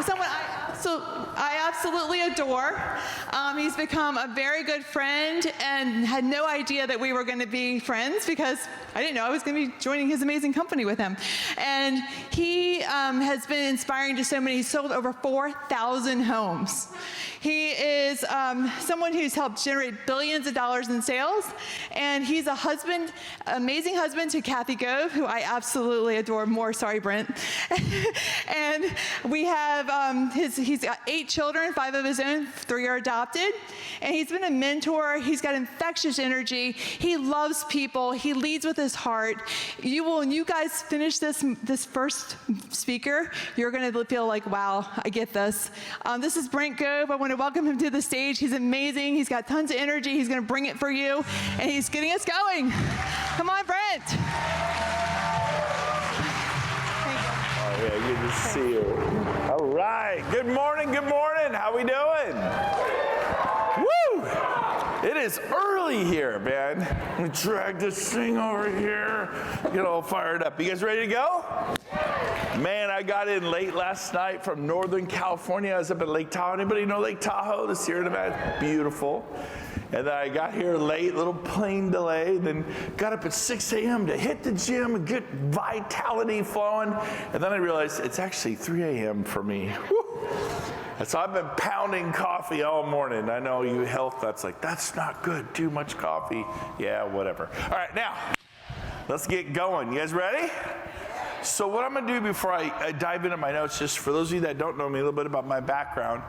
someone I absolutely adore. He's become a very good friend and had no idea that we were going to be friends because I didn't know I was going to be joining his amazing company with him. And he has been inspiring to so many. He's sold over 4,000 homes. He is someone who's helped generate billions of dollars in sales, and he's a husband, amazing husband to Kathy Gove, who I absolutely adore more. Sorry, Brent. And we have he's got 8 children, 5 of his own, 3 are adopted, and he's been a mentor. He's got infectious energy. He loves people. He leads with his heart. When you guys finish this first speaker, you're going to feel like, wow, I get this. This is Brent Gove. I want to welcome him to the stage. He's amazing. He's got tons of energy. He's going to bring it for you, and he's getting us going. Come on, Brent. Oh, yeah, good to see you. All right. Good morning. Good morning. How we doing? Woo! It is early here, man. Let me drag this thing over here. Get all fired up. You guys ready to go? Man, I got in late last night from Northern California. I was up at Lake Tahoe. Anybody know Lake Tahoe? The Sierra Nevada, beautiful. And then I got here late, little plane delay, then got up at 6 a.m. to hit the gym and get vitality flowing. And then I realized it's actually 3 a.m. for me. Whew. And so I've been pounding coffee all morning. I know you health, that's not good, too much coffee. Yeah, whatever. All right, now, let's get going. You guys ready? So what I'm going to do before I dive into my notes, just for those of you that don't know me, a little bit about my background,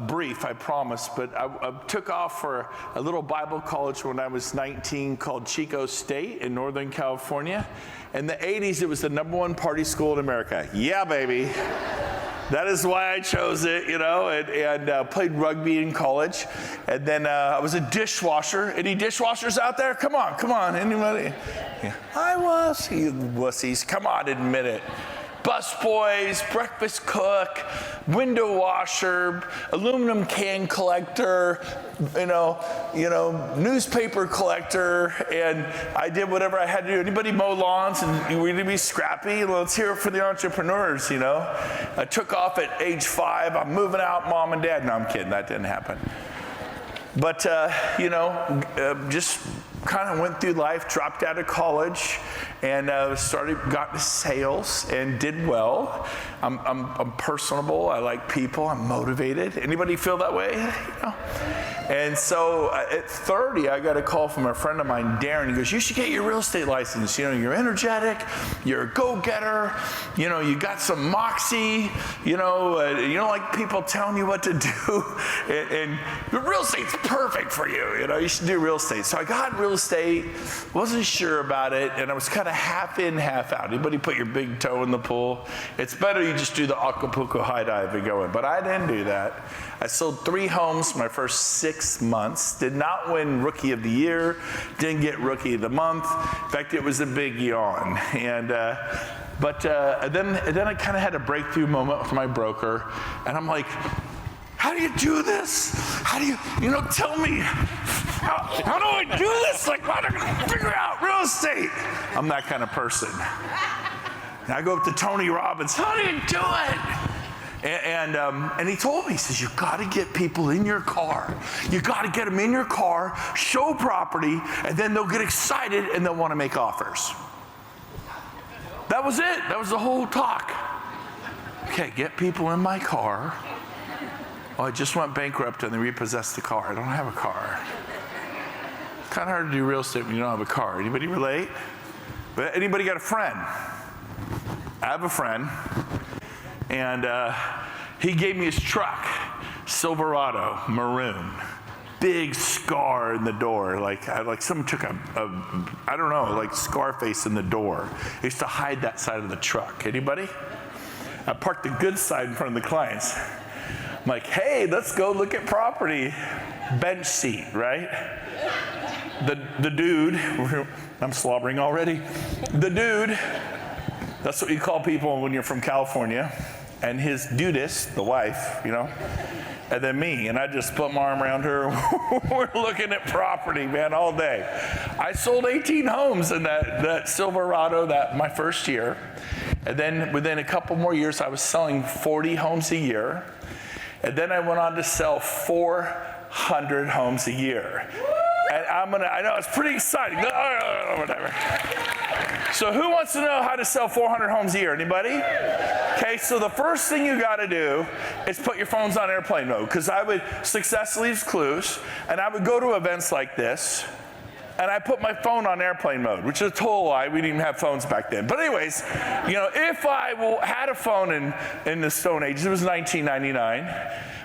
brief, I promise, but I took off for a little Bible college when I was 19 called Chico State in Northern California. In the 80s, it was the #1 party school in America. Yeah, baby. That is why I chose it, and played rugby in college. And then I was a dishwasher. Any dishwashers out there? Come on, anybody? Yeah. I was, you wussies, come on, admit it. Busboys, breakfast cook, window washer, aluminum can collector, newspaper collector, and I did whatever I had to do. Anybody mow lawns and we need to be scrappy? Well, let's hear it for the entrepreneurs, I took off at age 5. I'm moving out, mom and dad. No, I'm kidding. That didn't happen. But, just kind of went through life, dropped out of college, and got into sales and did well. I'm personable. I like people. I'm motivated. Anybody feel that way? And so at 30, I got a call from a friend of mine, Darren. He goes, you should get your real estate license. You're energetic. You're a go-getter. You got some moxie. You don't like people telling you what to do. And real estate's perfect for you. You should do real estate. So I got real estate. Wasn't sure about it. And I was kind of half in, half out. Anybody put your big toe in the pool? It's better you just do the Acapulco high dive and go in. But I didn't do that. I sold 3 homes my first 6 months. Did not win Rookie of the Year. Didn't get Rookie of the Month. In fact, it was a big yawn. And then I kind of had a breakthrough moment with my broker. And I'm like, how do you do this? How do you tell me, how do I do this? Like, how do I figure out real estate? I'm that kind of person. And I go up to Tony Robbins, how do you do it? And he told me, he says, you got to get people in your car. You got to get them in your car, show property, and then they'll get excited and they'll want to make offers. That was it. That was the whole talk. Okay, get people in my car. Oh, I just went bankrupt and they repossessed the car. I don't have a car. It's kind of hard to do real estate when you don't have a car. Anybody relate? But anybody got a friend? I have a friend. And he gave me his truck, Silverado, maroon, big scar in the door, like someone took a Scarface in the door. I used to hide that side of the truck. Anybody? I parked the good side in front of the clients. I'm like, hey, let's go look at property. Bench seat, right? The dude, I'm slobbering already. The dude, that's what you call people when you're from California. And his dudist, the wife, and then me. And I just put my arm around her. We're looking at property, man, all day. I sold 18 homes in that Silverado my first year. And then within a couple more years, I was selling 40 homes a year. And then I went on to sell 400 homes a year. And I know it's pretty exciting. Whatever. So who wants to know how to sell 400 homes a year? Anybody? Okay, so the first thing you got to do is put your phones on airplane mode, because I would, success leaves clues, and I would go to events like this, and I put my phone on airplane mode, which is a total lie. We didn't even have phones back then. But anyways, if I had a phone in the Stone Age, it was 1999,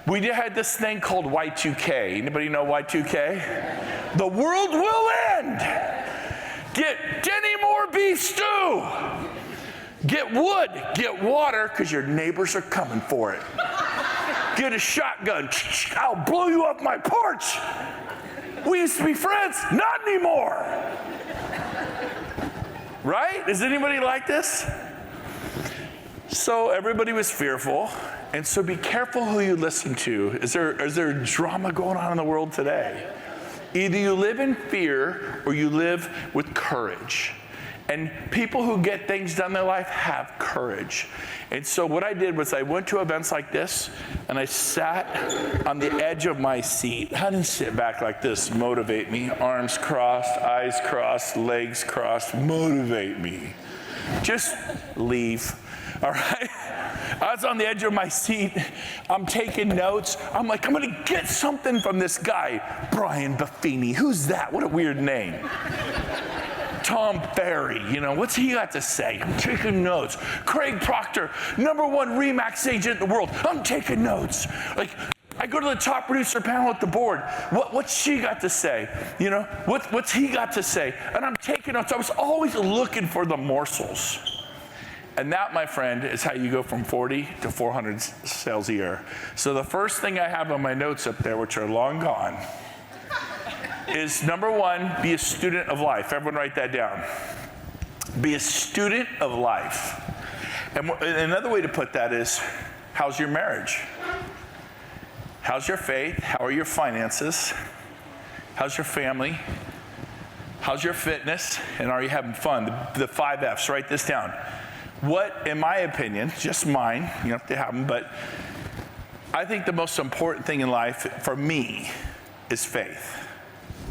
we had this thing called Y2K. Anybody know Y2K? The world will end. Get Denny Moore beef stew. Get wood, get water, because your neighbors are coming for it. Get a shotgun. I'll blow you up my porch. We used to be friends, not anymore. Right? Is anybody like this? So everybody was fearful, and so be careful who you listen to. Is there drama going on in the world today? Either you live in fear or you live with courage. And people who get things done in their life have courage. And so what I did was I went to events like this, and I sat on the edge of my seat. I didn't sit back like this, motivate me. Arms crossed, eyes crossed, legs crossed, motivate me. Just leave, all right? I was on the edge of my seat. I'm taking notes. I'm like, I'm going to get something from this guy, Brian Buffini. Who's that? What a weird name. Tom Ferry, what's he got to say? I'm taking notes. Craig Proctor, #1 RE/MAX agent in the world. I'm taking notes. Like, I go to the top producer panel at the board. What's she got to say? What's he got to say? And I'm taking notes. I was always looking for the morsels. And that, my friend, is how you go from 40 to 400 sales a year. So the first thing I have on my notes up there, which are long gone, is #1, be a student of life. Everyone write that down. Be a student of life. And another way to put that is, how's your marriage? How's your faith? How are your finances? How's your family? How's your fitness? And are you having fun? The 5 F's, write this down. What, in my opinion, just mine, you don't have to have them, but I think the most important thing in life for me is faith.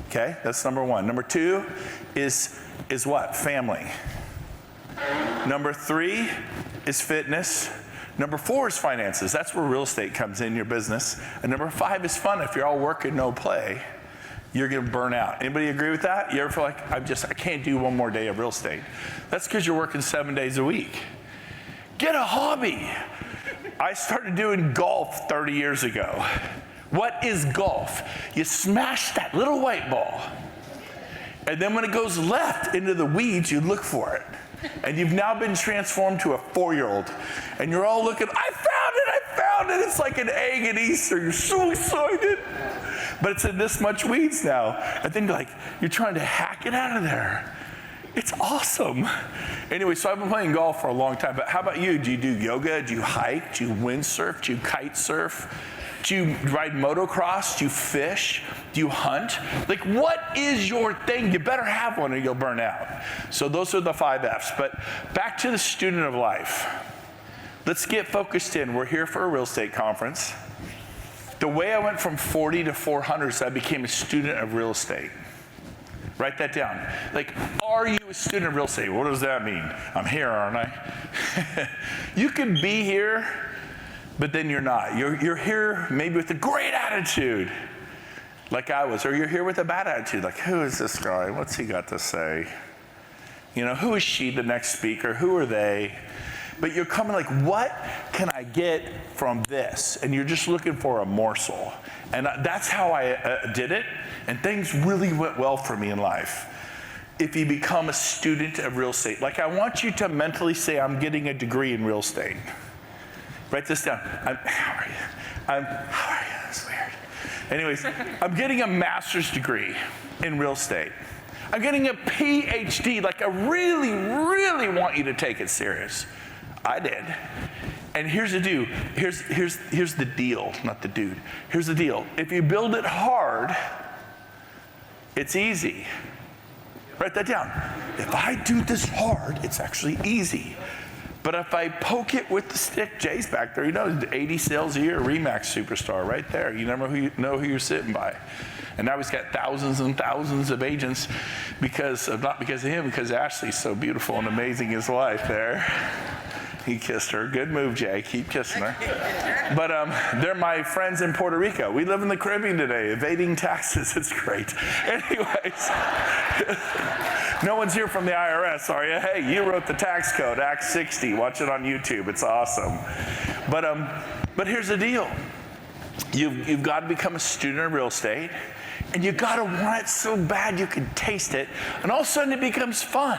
Okay, that's #1. #2 is what? Family. #3 is fitness. #4 is finances. That's where real estate comes in, your business. And #5 is fun. If you're all work and no play, you're going to burn out. Anybody agree with that? You ever feel like, I can't do one more day of real estate? That's because you're working 7 days a week. Get a hobby. I started doing golf 30 years ago. What is golf? You smash that little white ball, and then when it goes left into the weeds, you look for it. And you've now been transformed to a 4-year-old, and you're all looking, I found it. It's like an egg at Easter. You're so excited. But it's in this much weeds now. And then you're trying to hack it out of there. It's awesome. Anyway, so I've been playing golf for a long time, but how about you? Do you do yoga? Do you hike? Do you windsurf? Do you kite surf? Do you ride motocross? Do you fish? Do you hunt? What is your thing? You better have one or you'll burn out. So those are the 5 F's. But back to the student of life. Let's get focused in. We're here for a real estate conference. The way I went from 40 to 400 is I became a student of real estate. Write that down. Are you a student of real estate? What does that mean? I'm here, aren't I? You can be here, but then you're not. You're here maybe with a great attitude, like I was, or you're here with a bad attitude, like, who is this guy? What's he got to say? Who is she, the next speaker? Who are they? But you're coming what can I get from this? And you're just looking for a morsel. And that's how I did it, and things really went well for me in life. If you become a student of real estate, I want you to mentally say, I'm getting a degree in real estate. Write this down. How are you? That's weird. Anyways, I'm getting a master's degree in real estate. I'm getting a PhD. I really, really want you to take it serious. I did. And here's the deal. Here's the deal, not the dude. Here's the deal. If you build it hard, it's easy. Write that down. If I do this hard, it's actually easy. But if I poke it with the stick, Jay's back there, 80 sales a year, RE/MAX superstar right there. You never know who you're sitting by. And now he's got thousands and thousands of agents not because of him, because Ashley's so beautiful and amazing in his life there. He kissed her. Good move, Jay. Keep kissing her. But they're my friends in Puerto Rico. We live in the Caribbean today, evading taxes. It's great. Anyways, no one's here from the IRS, are you? Hey, you wrote the tax code, Act 60. Watch it on YouTube. It's awesome. But here's the deal. You've got to become a student of real estate, and you got to want it so bad you can taste it, and all of a sudden it becomes fun.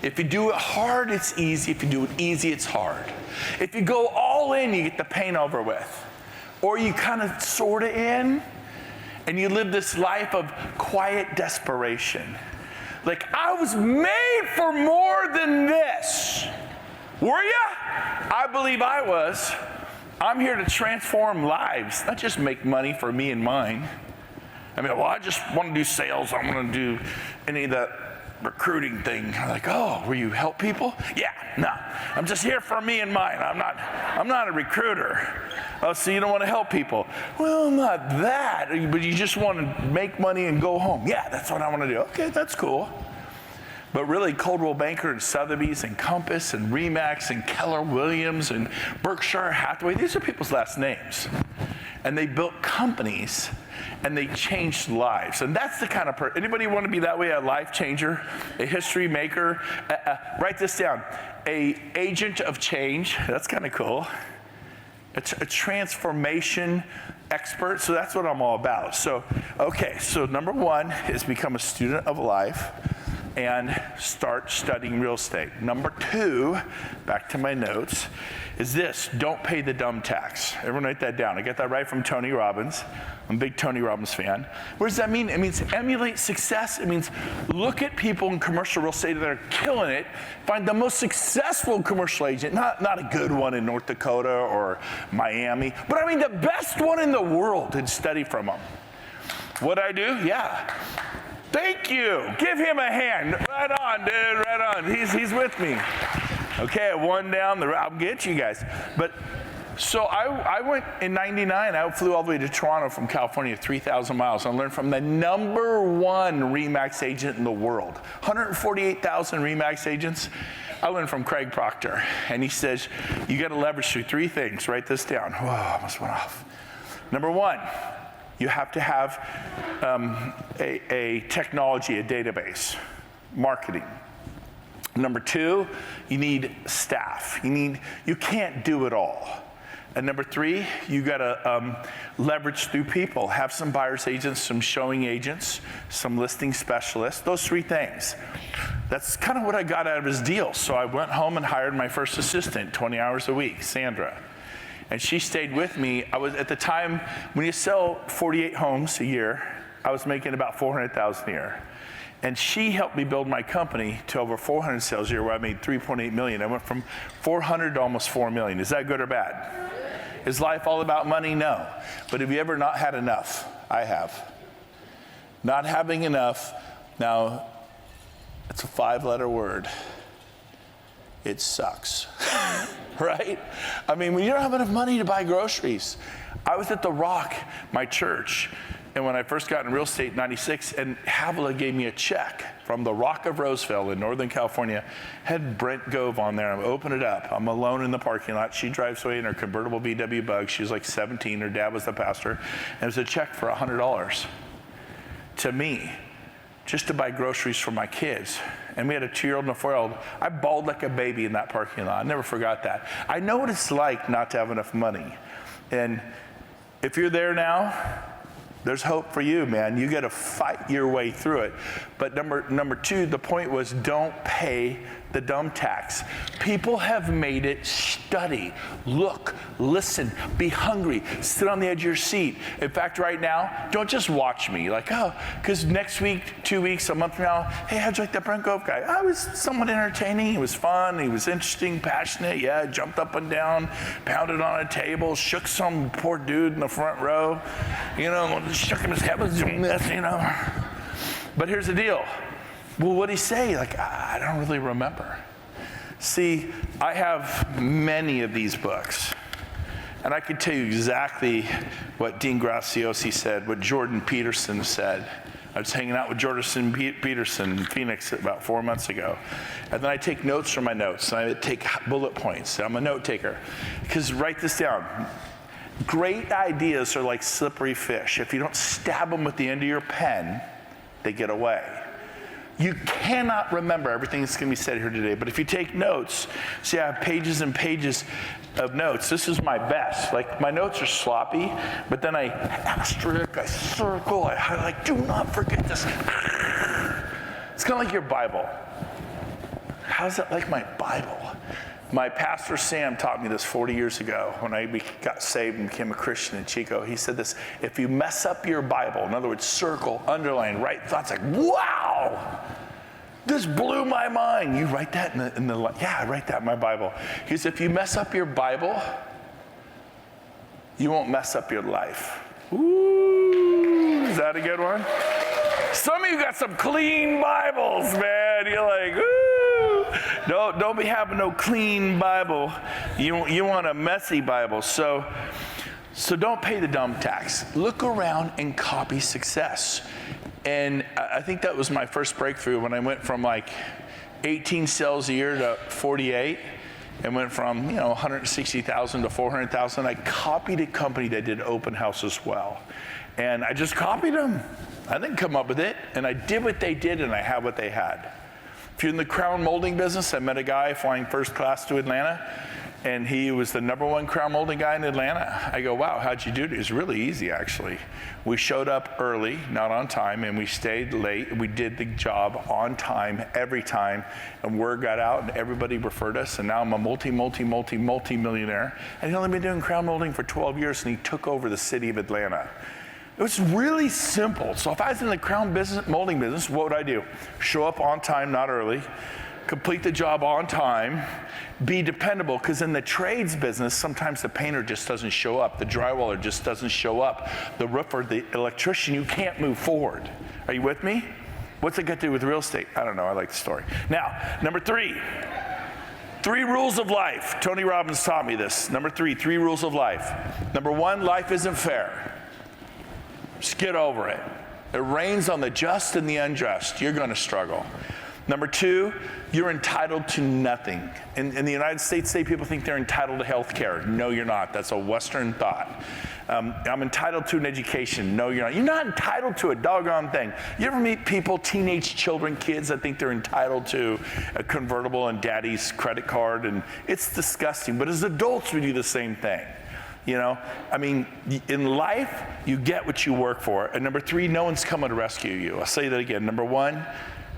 If you do it hard, it's easy. If you do it easy, it's hard. If you go all in, you get the pain over with. Or you kind of sort of in, and you live this life of quiet desperation. Like, I was made for more than this. Were you? I believe I was. I'm here to transform lives, not just make money for me and mine. I just want to do sales. I want to do any of that recruiting thing. I'm like, oh, will you help people? Yeah, no. I'm just here for me and mine. I'm not a recruiter. Oh, so you don't want to help people? Well, not that, but you just want to make money and go home. Yeah, that's what I want to do. Okay, that's cool. But really, Coldwell Banker and Sotheby's and Compass and RE/MAX and Keller Williams and Berkshire Hathaway, these are people's last names. And they built companies, and they changed lives. And that's the kind of person. Anybody want to be that way, a life changer, a history maker? Write this down. A agent of change. That's kind of cool. A transformation expert. So that's what I'm all about. So number one is become a student of life and start studying real estate. Number two, back to my notes, is this: don't pay the dumb tax. Everyone write that down. I got that right from Tony Robbins. I'm a big Tony Robbins fan. What does that mean? It means emulate success. It means look at people in commercial real estate that are killing it. Find the most successful commercial agent, not a good one in North Dakota or Miami, but I mean the best one in the world, and study from them. What'd I do? Yeah. Thank you. Give him a hand. Right on, dude. Right on. He's with me. Okay, one down the road. I'll get you guys. But so I went in '99. I flew all the way to Toronto from California, 3,000 miles. I learned from the number one RE/MAX agent in the world. 148,000 RE/MAX agents. I learned from Craig Proctor, and he says you got to leverage through three things. Write this down. Whoa, I almost went off. Number one, you have to have a technology, a database, marketing. Number two, you need staff. You can't do it all. And number three, you gotta leverage through people. Have some buyer's agents, some showing agents, some listing specialists, those three things. That's kind of what I got out of his deal. So I went home and hired my first assistant, 20 hours a week, Sandra. And she stayed with me. I was, at the time, when you sell 48 homes a year, I was making about $400,000 a year. And she helped me build my company to over 400 sales a year, where I made $3.8 million. I went from 400 to almost 4 million. Is that good or bad? Is life all about money? No. But have you ever not had enough? I have. Not having enough. Now, it's a 5-letter word. It sucks. Right? I mean, when you don't have enough money to buy groceries. I was at The Rock, my church, and when I first got in real estate in '96, and Havilah gave me a check from The Rock of Roseville in Northern California, had Brent Gove on there. I open it up. I'm alone in the parking lot. She drives away in her convertible VW Bug. She was like 17. Her dad was the pastor. And it was a check for $100 to me, just to buy groceries for my kids. And we had a 2-year-old and a 4-year-old. I bawled like a baby in that parking lot. I never forgot that. I know what it's like not to have enough money. And if you're there now, there's hope for you, man. You got to fight your way through it. But number two, the point was, don't pay the dumb tax. People have made it study, look, listen, be hungry, sit on the edge of your seat. In fact, right now, don't just watch me like, oh, because next week, 2 weeks, a month from now, hey, how'd you like that Brent Gove guy? I was somewhat entertaining. He was fun. He was interesting, passionate. Yeah, jumped up and down, pounded on a table, shook some poor dude in the front row, shook him his head, was doing this, But here's the deal. Well, what'd he say? Like, I don't really remember. See, I have many of these books. And I could tell you exactly what Dean Graziosi said, what Jordan Peterson said. I was hanging out with Jordan Peterson in Phoenix about 4 months ago. And then I take notes from my notes, and I take bullet points. I'm a note taker. Because write this down. Great ideas are like slippery fish. If you don't stab them with the end of your pen, they get away. You cannot remember everything that's going to be said here today, but if you take notes, see I have pages and pages of notes. This is my best. Like, my notes are sloppy, but then I asterisk, I circle, I highlight, do not forget this. It's kind of like your Bible. How's that like my Bible? My pastor Sam taught me this 40 years ago when I got saved and became a Christian in Chico. He said this: if you mess up your Bible, in other words, circle, underline, write thoughts like, wow, this blew my mind. You write that yeah, I write that in my Bible. He says, if you mess up your Bible, you won't mess up your life. Ooh, is that a good one? Some of you got some clean Bibles, man. You're like, ooh. Don't be having no clean Bible. You want a messy Bible. So don't pay the dumb tax. Look around and copy success. And I think that was my first breakthrough when I went from like 18 sales a year to 48 and went from 160,000 to 400,000. I copied a company that did open houses well. And I just copied them. I didn't come up with it. And I did what they did, and I have what they had. If you're in the crown molding business, I met a guy flying first class to Atlanta, and he was the #1 crown molding guy in Atlanta. I go, wow, how'd you do it? It was really easy, actually. We showed up early, not on time, and we stayed late. We did the job on time, every time, and word got out, and everybody referred us, and now I'm a multi-millionaire. And he'd only been doing crown molding for 12 years, and he took over the city of Atlanta. It was really simple. So if I was in the crown molding business, what would I do? Show up on time, not early. Complete the job on time. Be dependable, because in the trades business, sometimes the painter just doesn't show up. The drywaller just doesn't show up. The roofer, the electrician, you can't move forward. Are you with me? What's it got to do with real estate? I don't know. I like the story. Now, number 3. 3 rules of life. Tony Robbins taught me this. Number 3 rules of life. Number 1, life isn't fair. Just get over it. It rains on the just and the unjust. You're going to struggle. Number 2, you're entitled to nothing. In the United States today, people think they're entitled to health care. No, you're not. That's a Western thought. I'm entitled to an education. No, you're not. You're not entitled to a doggone thing. You ever meet people, teenage children, kids, that think they're entitled to a convertible and daddy's credit card? And it's disgusting. But as adults, we do the same thing. In life, you get what you work for. And number 3, no one's coming to rescue you. I'll say that again. Number 1,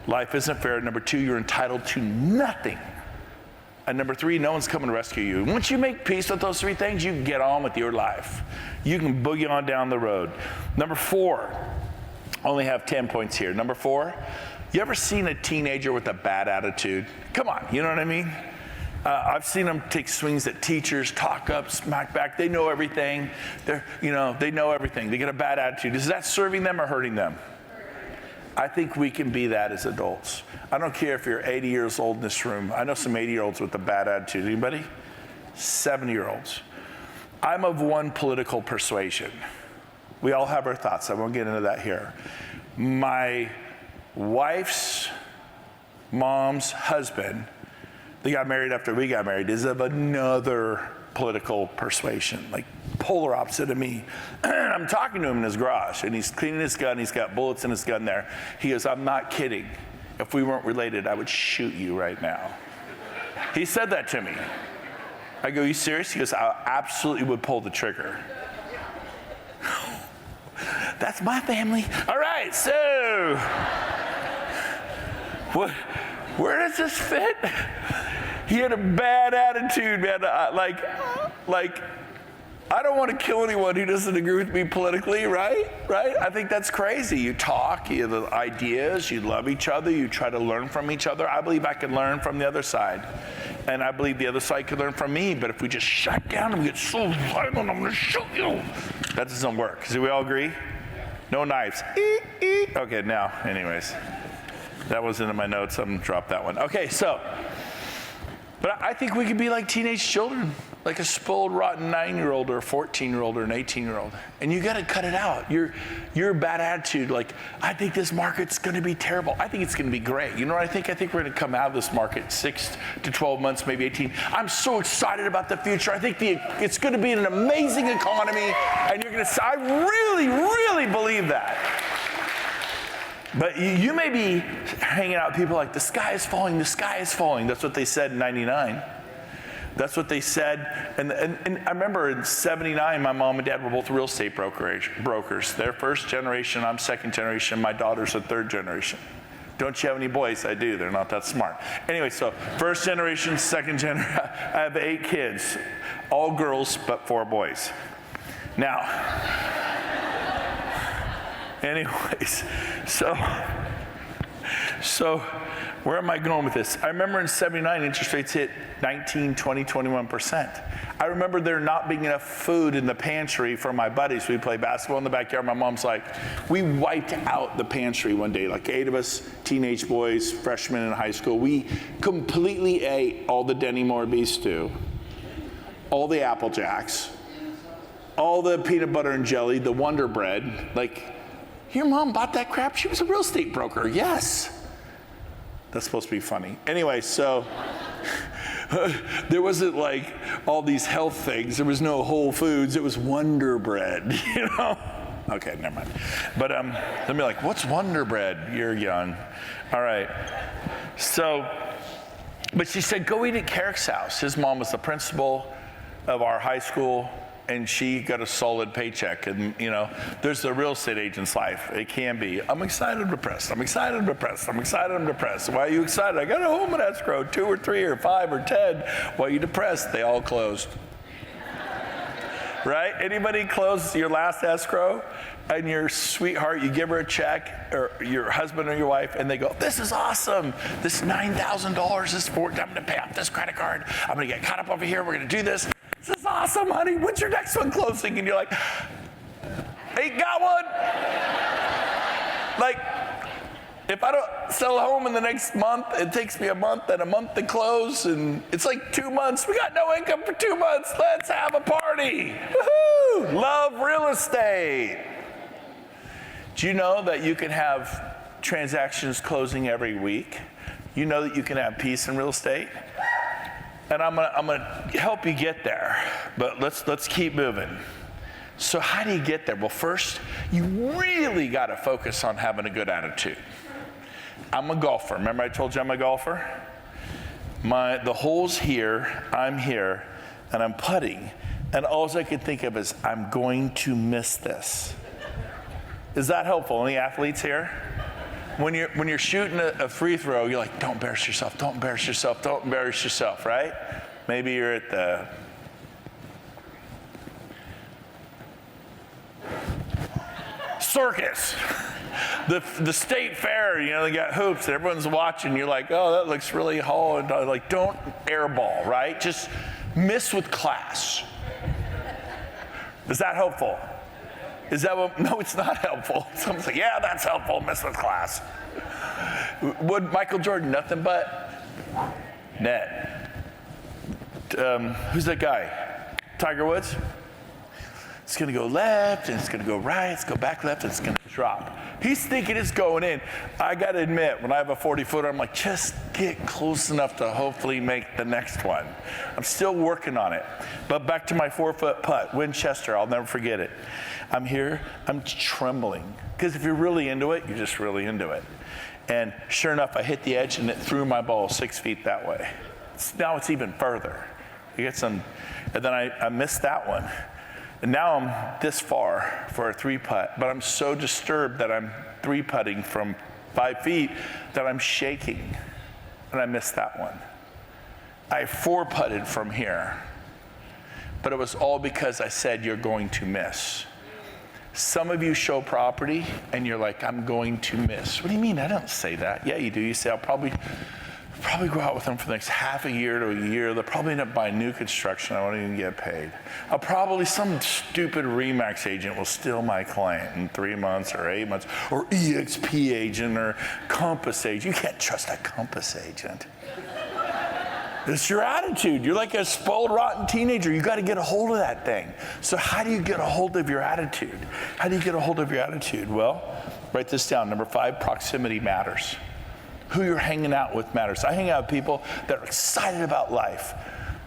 life isn't fair. Number 2, you're entitled to nothing. And number 3, no one's coming to rescue you. Once you make peace with those 3 things, you can get on with your life. You can boogie on down the road. Number 4, I only have 10 points here. Number 4, you ever seen a teenager with a bad attitude? Come on, you know what I mean? I've seen them take swings at teachers, talk up, smack back. They know everything. They know everything. They get a bad attitude. Is that serving them or hurting them? I think we can be that as adults. I don't care if you're 80 years old in this room. I know some 80-year-olds with a bad attitude. Anybody? 70-year-olds. I'm of one political persuasion. We all have our thoughts. I won't get into that here. My wife's mom's husband, they got married after we got married, is of another political persuasion, like polar opposite of me. I'm talking to him in his garage, and he's cleaning his gun. He's got bullets in his gun there. He goes, I'm not kidding. If we weren't related, I would shoot you right now. He said that to me. I go, you serious? He goes, I absolutely would pull the trigger. That's my family. All right, so where does this fit? He had a bad attitude, man. I don't want to kill anyone who doesn't agree with me politically, right? I think that's crazy. You talk, you have ideas, you love each other, you try to learn from each other. I believe I can learn from the other side. And I believe the other side could learn from me. But if we just shut down and we get so violent, I'm going to shoot you. That doesn't work. Do we all agree? No knives. Okay, now, anyways. That wasn't in my notes. I'm going to drop that one. Okay, so, But I think we could be like teenage children, like a spoiled, rotten 9-year-old or a 14-year-old or an 18-year-old. And you got to cut it out. Your bad attitude, like, I think this market's going to be terrible. I think it's going to be great. You know what I think? I think we're going to come out of this market 6 to 12 months, maybe 18. I'm so excited about the future. I think it's going to be an amazing economy. And you're going to say, I really, really believe that. But you may be hanging out with people like, the sky is falling, the sky is falling. That's what they said in 99. That's what they said. And I remember in 79, my mom and dad were both real estate brokers. They're first generation, I'm second generation, my daughter's a third generation. Don't you have any boys? I do, they're not that smart. Anyway, so first generation, second generation, I have 8 kids, all girls, but 4 boys. Now, anyways, so where am I going with this? I remember in 79, interest rates hit 19, 20, 21%. I remember there not being enough food in the pantry for my buddies. We play basketball in the backyard. My mom's like, we wiped out the pantry one day, like 8 of us, teenage boys, freshmen in high school. We completely ate all the Denny Moore beef stew, all the Apple Jacks, all the peanut butter and jelly, the Wonder Bread. Like, your mom bought that crap? She was a real estate broker. Yes. That's supposed to be funny. Anyway, so there wasn't like all these health things. There was no Whole Foods. It was Wonder Bread, you know? Okay, never mind. But they'll be like, what's Wonder Bread? You're young. All right. So, but she said, go eat at Carrick's house. His mom was the principal of our high school, and she got a solid paycheck. And, you know, there's the real estate agent's life. It can be, I'm excited, I'm depressed. I'm excited, I'm depressed. I'm excited, I'm depressed. Why are you excited? I got a home in escrow, 2 or 3 or 5 or 10. Why are you depressed? They all closed. Right? Anybody close your last escrow and your sweetheart, you give her a check, or your husband or your wife, and they go, this is awesome. This $9,000 is for, I'm going to pay off this credit card. I'm going to get caught up over here. We're going to do this. This is awesome, honey. When's your next one closing? And you're like, ain't got one. Like, if I don't sell a home in the next month, it takes me a month and a month to close, and it's like 2 months. We got no income for 2 months. Let's have a party. Woohoo! Love real estate. Do you know that you can have transactions closing every week? You know that you can have peace in real estate? And I'm gonna help you get there, but let's keep moving. So how do you get there? Well, first, you really got to focus on having a good attitude. I'm a golfer. Remember I told you I'm a golfer? The hole's here, I'm here, and I'm putting, and all I can think of is, I'm going to miss this. Is that helpful? Any athletes here? When you're shooting a free throw, you're like, don't embarrass yourself, don't embarrass yourself, don't embarrass yourself, right? Maybe you're at the circus, the state fair, you know, they got hoops, everyone's watching, you're like, oh, that looks really hard. Like, don't airball, right? Just miss with class. Is that helpful? Is that what? No, it's not helpful. Someone's like, yeah, that's helpful, miss with class. Would Michael Jordan, nothing but net. Who's that guy? Tiger Woods? It's going to go left, and it's going to go right, it's going to go back left, and it's going to drop. He's thinking it's going in. I got to admit, when I have a 40-footer, I'm like, just get close enough to hopefully make the next one. I'm still working on it. But back to my 4-foot putt, Winchester, I'll never forget it. I'm here, I'm trembling. Because if you're really into it, you're just really into it. And sure enough, I hit the edge, and it threw my ball 6 feet that way. Now it's even further. You get some, and then I missed that one. And now I'm this far for a 3-putt, but I'm so disturbed that I'm 3-putting from 5 feet that I'm shaking, and I missed that one. I 4-putted from here, but it was all because I said you're going to miss. Some of you show property, and you're like, I'm going to miss. What do you mean? I don't say that. Yeah, you do. You say, I'll probably go out with them for the next half a year to a year. They'll probably end up buying new construction. I won't even get paid. Some stupid RE/MAX agent will steal my client in 3 months or 8 months, or EXP agent or Compass agent. You can't trust a Compass agent. It's your attitude. You're like a spoiled, rotten teenager. You got to get a hold of that thing. So how do you get a hold of your attitude? How do you get a hold of your attitude? Well, write this down. Number 5, proximity matters. Who you're hanging out with matters. I hang out with people that are excited about life.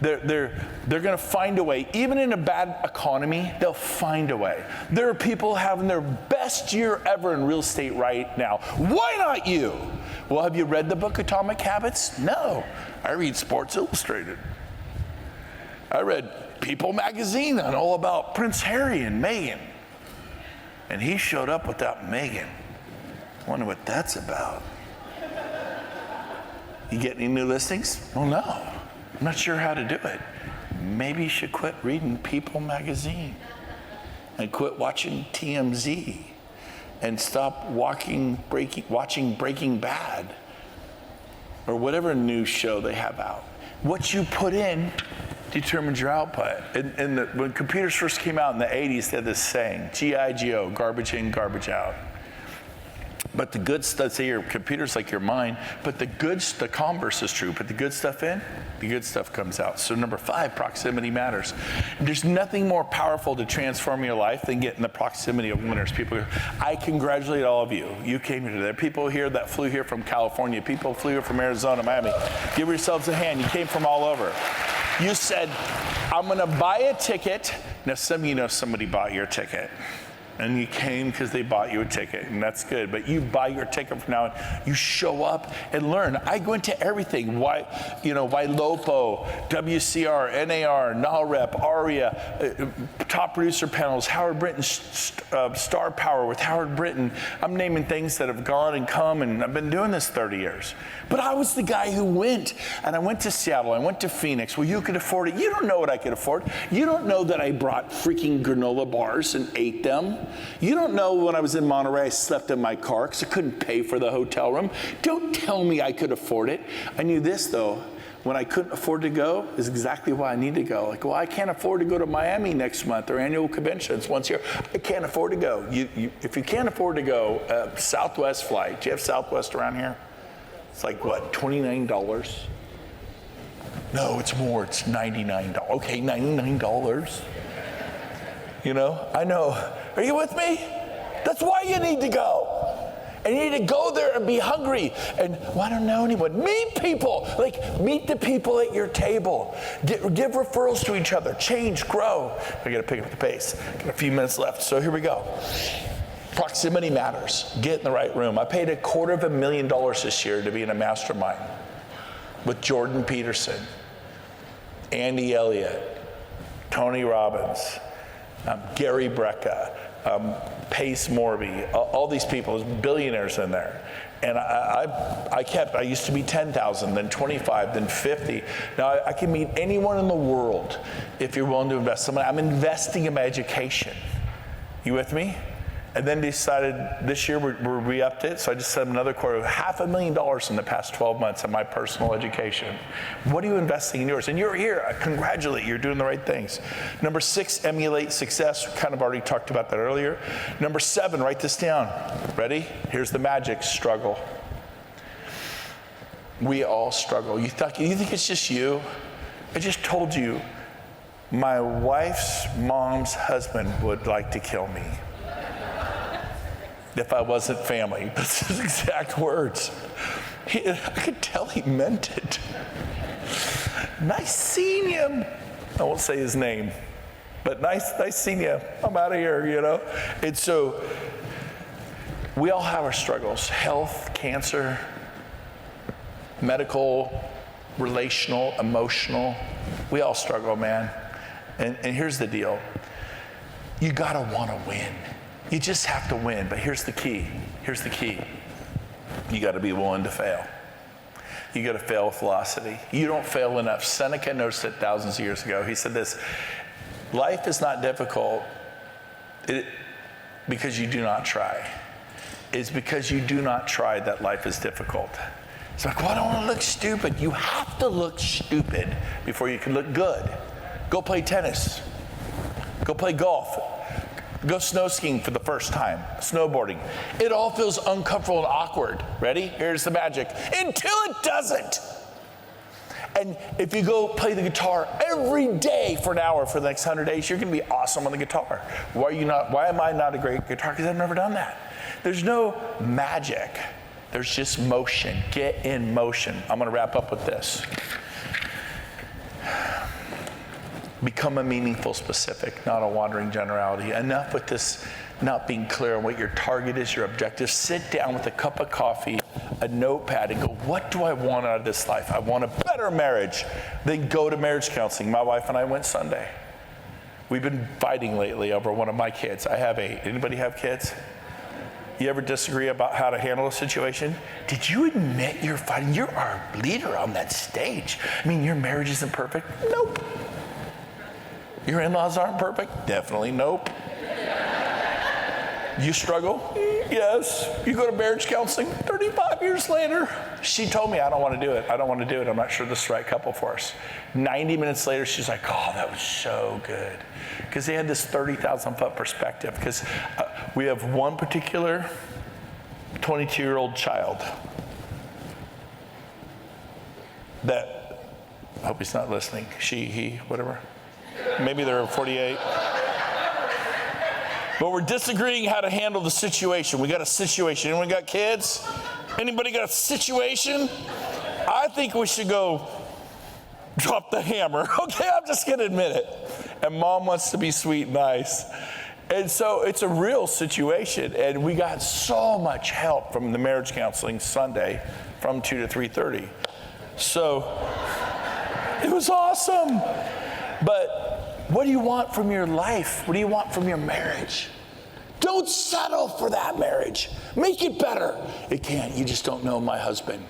They're going to find a way. Even in a bad economy, they'll find a way. There are people having their best year ever in real estate right now. Why not you? Well, have you read the book Atomic Habits? No. I read Sports Illustrated. I read People magazine and all about Prince Harry and Meghan. And he showed up without Meghan. Wonder what that's about. You get any new listings? Well, no. I'm not sure how to do it. Maybe you should quit reading People magazine and quit watching TMZ and stop watching Breaking Bad or whatever news show they have out. What you put in determines your output. When computers first came out in the 80s, they had this saying, G-I-G-O, garbage in, garbage out. But the good stuff, say your computer's like your mind, but the converse is true. Put the good stuff in, the good stuff comes out. So number 5, proximity matters. There's nothing more powerful to transform your life than getting the proximity of winners. People, I congratulate all of you. You came here today. There are people here that flew here from California. People flew here from Arizona, Miami. Give yourselves a hand. You came from all over. You said, I'm going to buy a ticket. Now, some of you know somebody bought your ticket. And you came because they bought you a ticket, and that's good. But you buy your ticket from now on. You show up and learn. I go into everything. Why Lopo, WCR, NAR, NALREP, ARIA, top producer panels, Howard Brinton, Star Power with Howard Brinton. I'm naming things that have gone and come, and I've been doing this 30 years. But I was the guy who went, and I went to Seattle, I went to Phoenix. Well, you could afford it. You don't know what I could afford. You don't know that I brought freaking granola bars and ate them. You don't know when I was in Monterey, I slept in my car because I couldn't pay for the hotel room. Don't tell me I could afford it. I knew this, though. When I couldn't afford to go is exactly why I need to go. Like, well, I can't afford to go to Miami next month. Their annual convention. It's once a year. I can't afford to go. If you can't afford to go, Southwest flight. Do you have Southwest around here? It's like, what, $29? No, it's more. It's $99. Okay, $99. You know, I know. Are you with me? That's why you need to go. And you need to go there and be hungry. And, well, I don't know anyone. Meet people. Meet the people at your table. Give referrals to each other. Change, grow. I got to pick up the pace. Got a few minutes left. So here we go. Proximity matters. Get in the right room. I paid $250,000 this year to be in a mastermind with Jordan Peterson, Andy Elliott, Tony Robbins, Gary Brecka, Pace Morby, all these people, there's billionaires in there. And I used to be 10,000, then 25, then 50. Now I can meet anyone in the world if you're willing to invest. I'm investing in my education. You with me? And then decided this year we re-upped it, so I just set another quarter, $500,000 in the past 12 months on my personal education. What are you investing in yours? And you're here, I congratulate you, you're doing the right things. Number 6, emulate success. We kind of already talked about that earlier. Number 7, write this down. Ready? Here's the magic, struggle. We all struggle. You think it's just you? I just told you, my wife's mom's husband would like to kill me if I wasn't family. That's his exact words. I could tell he meant it. Nice seeing him. I won't say his name, but nice seeing you. I'm out of here, you know. And so we all have our struggles. Health, cancer, medical, relational, emotional. We all struggle, man. And here's the deal. You gotta wanna win. You just have to win, but here's the key. Here's the key. You got to be willing to fail. You got to fail with velocity. You don't fail enough. Seneca noticed it thousands of years ago. He said this, life is not difficult because you do not try. It's because you do not try that life is difficult. It's like, well, I don't want to look stupid. You have to look stupid before you can look good. Go play tennis. Go play golf. Go snow skiing for the first time, snowboarding. It all feels uncomfortable and awkward. Ready? Here's the magic. Until it doesn't. And if you go play the guitar every day for an hour for the next 100 days, you're going to be awesome on the guitar. Why am I not a great guitar? Because I've never done that. There's no magic. There's just motion. Get in motion. I'm going to wrap up with this. Become a meaningful specific, not a wandering generality. Enough with this not being clear on what your target is, your objective. Sit down with a cup of coffee, a notepad, and go, what do I want out of this life? I want a better marriage. Then go to marriage counseling. My wife and I went Sunday. We've been fighting lately over one of my kids. Anybody have kids? You ever disagree about how to handle a situation? Did you admit you're fighting? You're our leader on that stage. I mean, your marriage isn't perfect? Nope. Your in-laws aren't perfect? Definitely nope. You struggle? Yes. You go to marriage counseling 35 years later. She told me, I don't want to do it. I'm not sure this is the right couple for us. 90 minutes later, she's like, oh, that was so good. Because they had this 30,000-foot perspective. Because we have one particular 22-year-old child that, I hope he's not listening, she, he, whatever. Maybe they're 48. But we're disagreeing how to handle the situation. We got a situation. Anyone got kids? Anybody got a situation? I think we should go drop the hammer. Okay, I'm just going to admit it. And mom wants to be sweet and nice. And so it's a real situation. And we got so much help from the marriage counseling Sunday from 2 to 3:30. So it was awesome. But what do you want from your life? What do you want from your marriage? Don't settle for that marriage. Make it better. It can't. You just don't know my husband.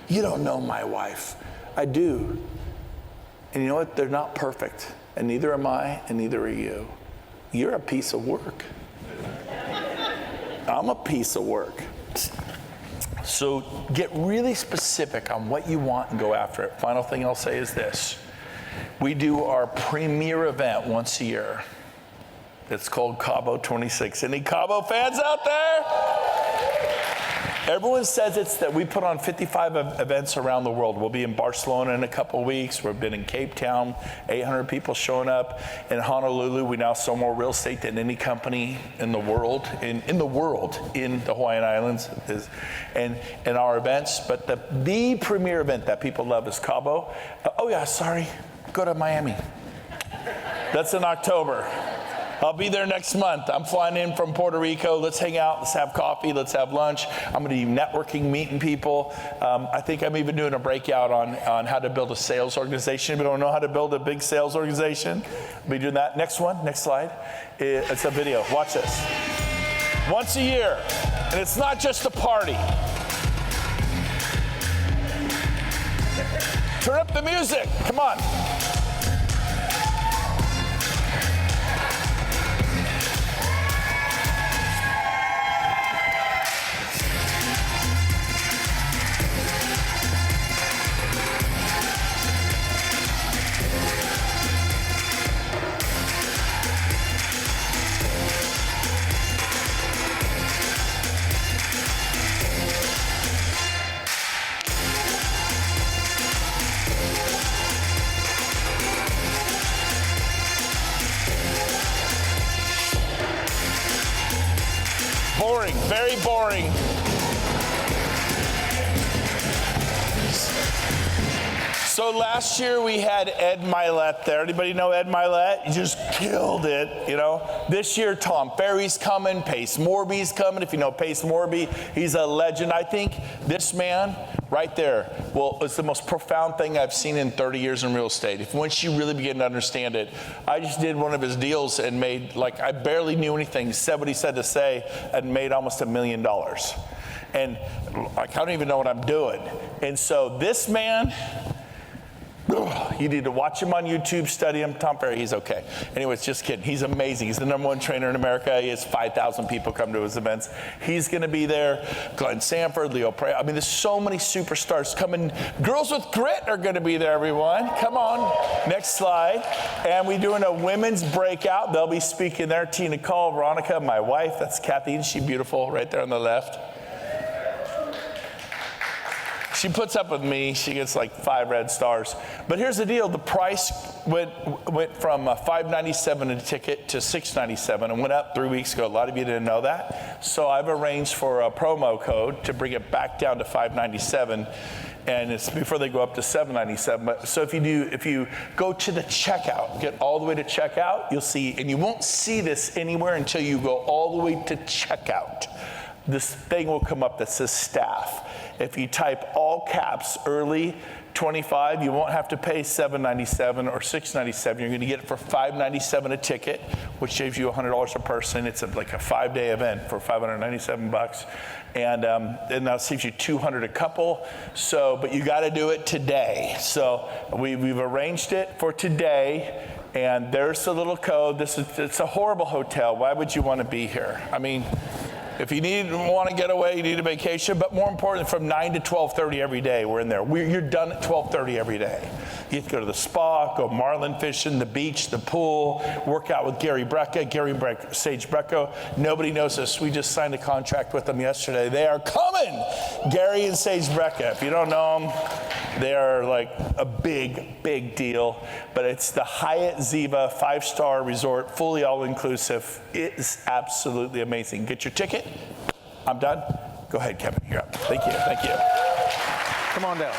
You don't know my wife. I do. And you know what? They're not perfect. And neither am I, and neither are you. You're a piece of work. I'm a piece of work. So get really specific on what you want and go after it. Final thing I'll say is this. We do our premier event once a year. It's called Cabo 26. Any Cabo fans out there? Everyone says it's that we put on 55 events around the world. We'll be in Barcelona in a couple of weeks. We've been in Cape Town, 800 people showing up. In Honolulu, we now sell more real estate than any company in the world, in the Hawaiian Islands, and our events. But the premier event that people love is Cabo. Go to Miami. That's in October. I'll be there next month. I'm flying in from Puerto Rico. Let's hang out. Let's have coffee. Let's have lunch. I'm going to be networking, meeting people. I think I'm even doing a breakout on how to build a sales organization. If you don't know how to build a big sales organization, I'll be doing that. Next slide. It's a video. Watch this. Once a year. And it's not just a party. Turn up the music. Come on. Boring, very boring. So last year we had Ed Milet there. Anybody know Ed Milet? He just killed it, you know. This year Tom Ferry's coming, Pace Morby's coming. If you know Pace Morby, he's a legend. I think this man right there, it's the most profound thing I've seen in 30 years in real estate. Once you really begin to understand it, I just did one of his deals and made, I barely knew anything, said what he said to say, and made almost $1 million. And I don't even know what I'm doing. And so this man, you need to watch him on YouTube, study him. Tom Ferry, he's okay. Anyways, just kidding. He's amazing. He's the #1 trainer in America. He has 5,000 people come to his events. He's going to be there. Glenn Sanford, Leo Prey. I mean, there's so many superstars coming. Girls with Grit are going to be there, everyone. Come on. Next slide. And we're doing a women's breakout. They'll be speaking there. Tina Cole, Veronica, my wife. That's Kathy. Isn't she beautiful right there on the left? She puts up with me. She gets like 5 red stars. But here's the deal. The price went from $5.97 a ticket to $6.97 and went up 3 weeks ago. A lot of you didn't know that. So I've arranged for a promo code to bring it back down to $5.97. And it's before they go up to $7.97. But so if you go to the checkout, get all the way to checkout, you'll see, and you won't see this anywhere until you go all the way to checkout. This thing will come up that says staff. If you type all caps early 25, you won't have to pay $7.97 or $6.97. You're going to get it for $5.97 a ticket, which saves you $100 a person. It's like a 5-day event for $597, and that saves you $200 a couple. So, but you got to do it today. So we've arranged it for today, and there's the little code. It's a horrible hotel. Why would you want to be here? I mean, if you want to get away, you need a vacation, but more important, from 9 to 12:30 every day, we're in there. You're done at 12:30 every day. You have to go to the spa, go marlin fishing, the beach, the pool, work out with Sage Brecco. Nobody knows this. We just signed a contract with them yesterday. They are coming, Gary and Sage Brecco. If you don't know them, they are like a big, big deal. But it's the Hyatt Ziva 5-star resort, fully all-inclusive. It is absolutely amazing. Get your ticket. I'm done. Go ahead, Kevin. You're up. Thank you. Thank you. Come on down.